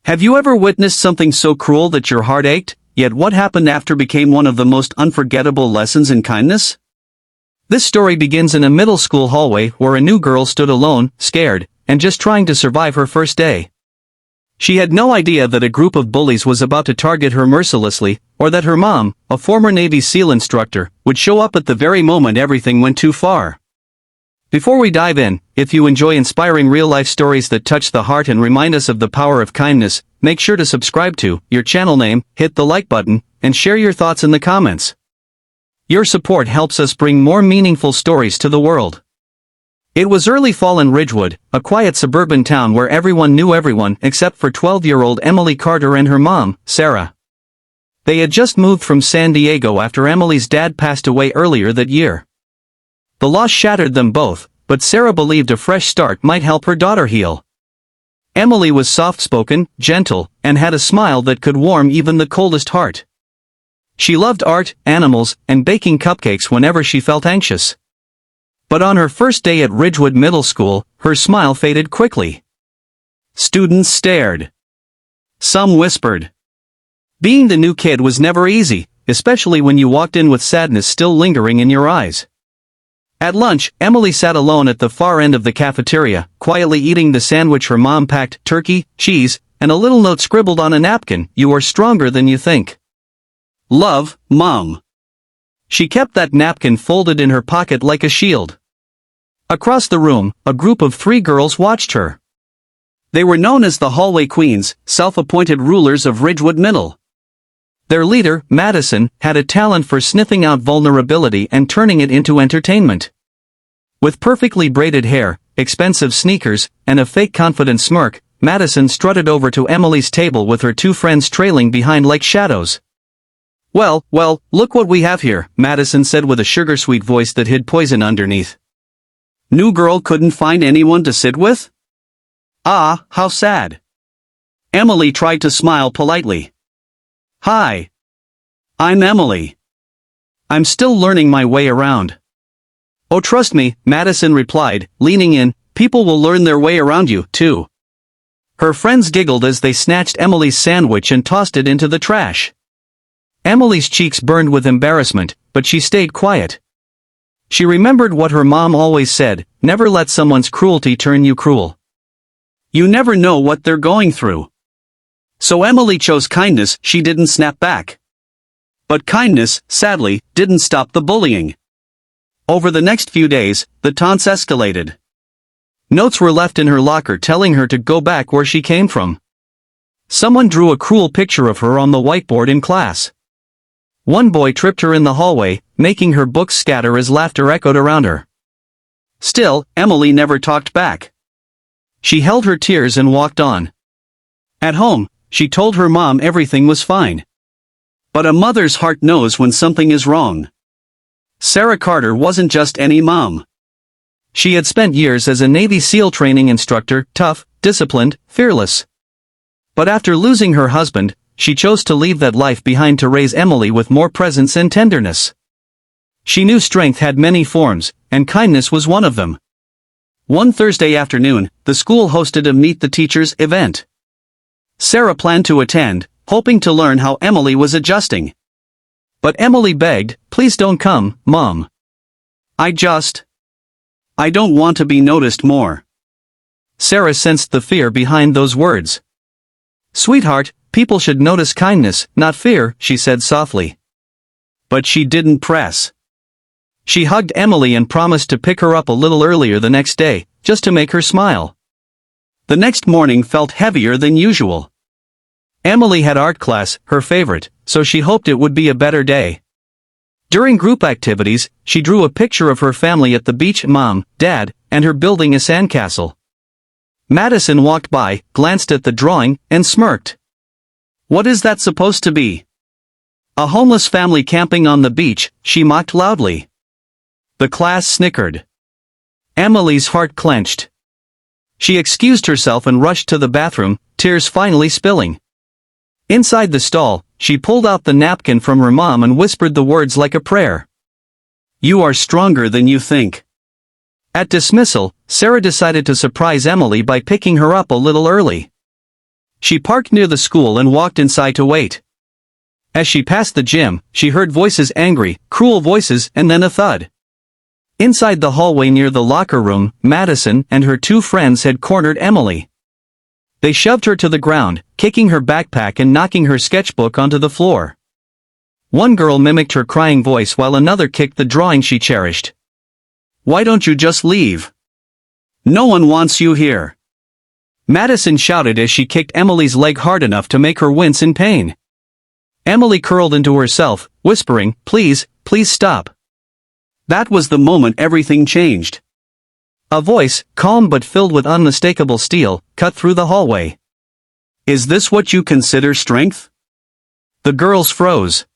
Have you ever witnessed something so cruel that your heart ached, yet what happened after became one of the most unforgettable lessons in kindness? This story begins in a middle school hallway where a new girl stood alone, scared, and just trying to survive her first day. She had no idea that a group of bullies was about to target her mercilessly, or that her mom, a former Navy SEAL instructor, would show up at the very moment everything went too far. Before we dive in, if you enjoy inspiring real-life stories that touch the heart and remind us of the power of kindness, make sure to subscribe to your channel name, hit the like button, and share your thoughts in the comments. Your support helps us bring more meaningful stories to the world. It was early fall in Ridgewood, a quiet suburban town where everyone knew everyone except for 12-year-old Emily Carter and her mom, Sarah. They had just moved from San Diego after Emily's dad passed away earlier that year. The loss shattered them both, but Sarah believed a fresh start might help her daughter heal. Emily was soft-spoken, gentle, and had a smile that could warm even the coldest heart. She loved art, animals, and baking cupcakes whenever she felt anxious. But on her first day at Ridgewood Middle School, her smile faded quickly. Students stared. Some whispered. Being the new kid was never easy, especially when you walked in with sadness still lingering in your eyes. At lunch, Emily sat alone at the far end of the cafeteria, quietly eating the sandwich her mom packed: turkey, cheese, and a little note scribbled on a napkin: "You are stronger than you think. Love, Mom." She kept that napkin folded in her pocket like a shield. Across the room, a group of 3 girls watched her. They were known as the Hallway Queens, self-appointed rulers of Ridgewood Middle. Their leader, Madison, had a talent for sniffing out vulnerability and turning it into entertainment. With perfectly braided hair, expensive sneakers, and a fake confident smirk, Madison strutted over to Emily's table with her 2 friends trailing behind like shadows. Well, look what we have here," Madison said with a sugar-sweet voice that hid poison underneath. "New girl couldn't find anyone to sit with? Ah, how sad." Emily tried to smile politely. "Hi. I'm Emily. I'm still learning my way around." "Oh, trust me," Madison replied, leaning in, "people will learn their way around you, too." Her friends giggled as they snatched Emily's sandwich and tossed it into the trash. Emily's cheeks burned with embarrassment, but she stayed quiet. She remembered what her mom always said: never let someone's cruelty turn you cruel. You never know what they're going through. So Emily chose kindness. She didn't snap back. But kindness, sadly, didn't stop the bullying. Over the next few days, the taunts escalated. Notes were left in her locker telling her to go back where she came from. Someone drew a cruel picture of her on the whiteboard in class. One boy tripped her in the hallway, making her books scatter as laughter echoed around her. Still, Emily never talked back. She held her tears and walked on. At home, she told her mom everything was fine. But a mother's heart knows when something is wrong. Sarah Carter wasn't just any mom. She had spent years as a Navy SEAL training instructor, tough, disciplined, fearless. But after losing her husband, she chose to leave that life behind to raise Emily with more presence and tenderness. She knew strength had many forms, and kindness was one of them. One Thursday afternoon, the school hosted a Meet the Teachers event. Sarah planned to attend, hoping to learn how Emily was adjusting. But Emily begged, "Please don't come, Mom. I don't want to be noticed more." Sarah sensed the fear behind those words. "Sweetheart, people should notice kindness, not fear," she said softly. But she didn't press. She hugged Emily and promised to pick her up a little earlier the next day, just to make her smile. The next morning felt heavier than usual. Emily had art class, her favorite, so she hoped it would be a better day. During group activities, she drew a picture of her family at the beach: Mom, Dad, and her building a sandcastle. Madison walked by, glanced at the drawing, and smirked. "What is that supposed to be?" "A homeless family camping on the beach," she mocked loudly. The class snickered. Emily's heart clenched. She excused herself and rushed to the bathroom, tears finally spilling. Inside the stall, she pulled out the napkin from her mom and whispered the words like a prayer. "You are stronger than you think." At dismissal, Sarah decided to surprise Emily by picking her up a little early. She parked near the school and walked inside to wait. As she passed the gym, she heard voices, angry, cruel voices, and then a thud. Inside the hallway near the locker room, Madison and her two friends had cornered Emily. They shoved her to the ground, kicking her backpack and knocking her sketchbook onto the floor. One girl mimicked her crying voice while another kicked the drawing she cherished. "Why don't you just leave? No one wants you here," Madison shouted as she kicked Emily's leg hard enough to make her wince in pain. Emily curled into herself, whispering, "Please, please stop." That was the moment everything changed. A voice, calm but filled with unmistakable steel, cut through the hallway. "Is this what you consider strength?" The girls froze.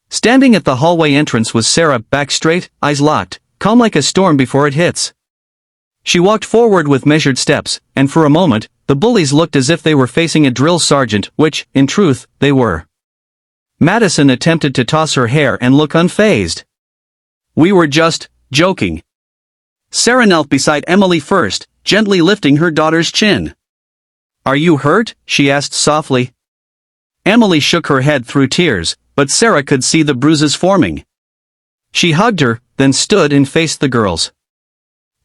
Standing at the hallway entrance was Sarah, back straight, eyes locked, calm like a storm before it hits. She walked forward with measured steps, and for a moment, the bullies looked as if they were facing a drill sergeant, which, in truth, they were. Madison attempted to toss her hair and look unfazed. "We were just joking." Sarah knelt beside Emily first, gently lifting her daughter's chin. "Are you hurt?" she asked softly. Emily shook her head through tears, but Sarah could see the bruises forming. She hugged her, then stood and faced the girls.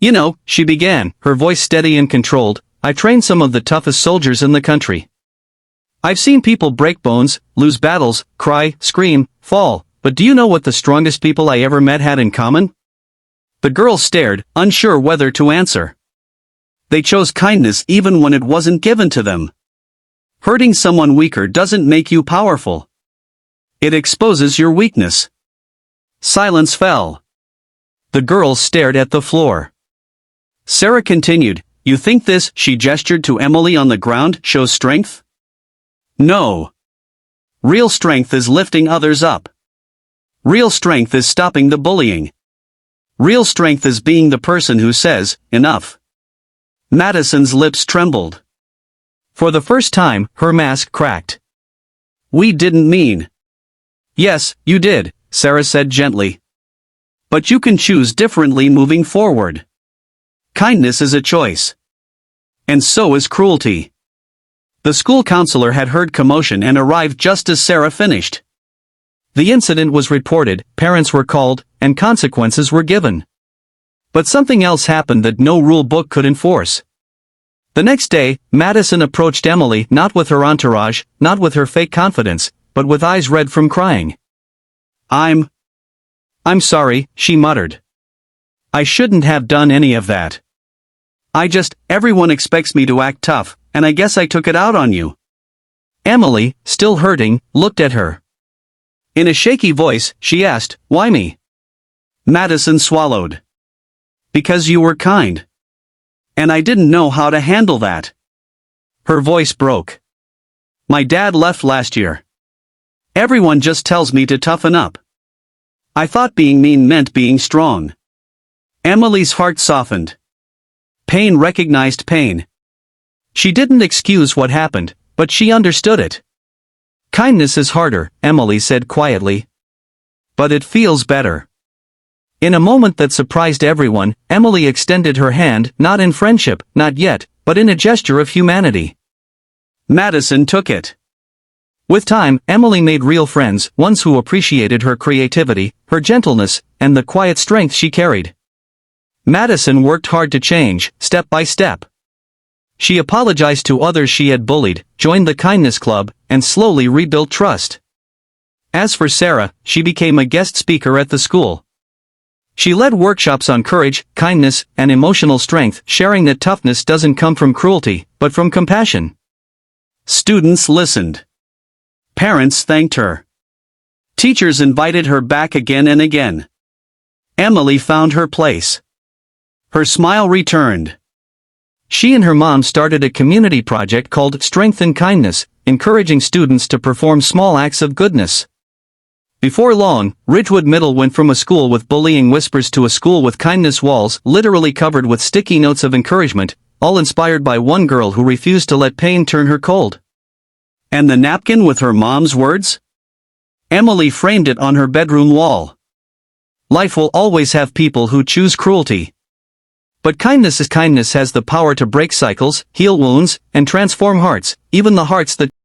"You know," she began, her voice steady and controlled, "I trained some of the toughest soldiers in the country. I've seen people break bones, lose battles, cry, scream, fall, but do you know what the strongest people I ever met had in common?" The girls stared, unsure whether to answer. They chose kindness even when it wasn't given to them. Hurting someone weaker doesn't make you powerful. It exposes your weakness. Silence fell. The girls stared at the floor. Sarah continued, "You think this," she gestured to Emily on the ground, "shows strength? No. Real strength is lifting others up. Real strength is stopping the bullying. Real strength is being the person who says, 'Enough.'" Madison's lips trembled. For the first time, her mask cracked. "We didn't mean." "Yes, you did," Sarah said gently. "But you can choose differently moving forward. Kindness is a choice. And so is cruelty." The school counselor had heard commotion and arrived just as Sarah finished. The incident was reported, parents were called, and consequences were given. But something else happened that no rule book could enforce. The next day, Madison approached Emily, not with her entourage, not with her fake confidence, but with eyes red from crying. I'm sorry," she muttered. "I shouldn't have done any of that. Everyone expects me to act tough, and I guess I took it out on you." Emily, still hurting, looked at her. In a shaky voice, she asked, "Why me?" Madison swallowed. "Because you were kind. And I didn't know how to handle that." Her voice broke. "My dad left last year. Everyone just tells me to toughen up. I thought being mean meant being strong." Emily's heart softened. Pain recognized pain. She didn't excuse what happened, but she understood it. "Kindness is harder," Emily said quietly. "But it feels better." In a moment that surprised everyone, Emily extended her hand, not in friendship, not yet, but in a gesture of humanity. Madison took it. With time, Emily made real friends, ones who appreciated her creativity, her gentleness, and the quiet strength she carried. Madison worked hard to change, step by step. She apologized to others she had bullied, joined the kindness club, and slowly rebuilt trust. As for Sarah, she became a guest speaker at the school. She led workshops on courage, kindness, and emotional strength, sharing that toughness doesn't come from cruelty, but from compassion. Students listened. Parents thanked her. Teachers invited her back again and again. Emily found her place. Her smile returned. She and her mom started a community project called Strength and Kindness, encouraging students to perform small acts of goodness. Before long, Ridgewood Middle went from a school with bullying whispers to a school with kindness walls literally covered with sticky notes of encouragement, all inspired by one girl who refused to let pain turn her cold. And the napkin with her mom's words? Emily framed it on her bedroom wall. "Life will always have people who choose cruelty. But kindness has the power to break cycles, heal wounds, and transform hearts, even the hearts that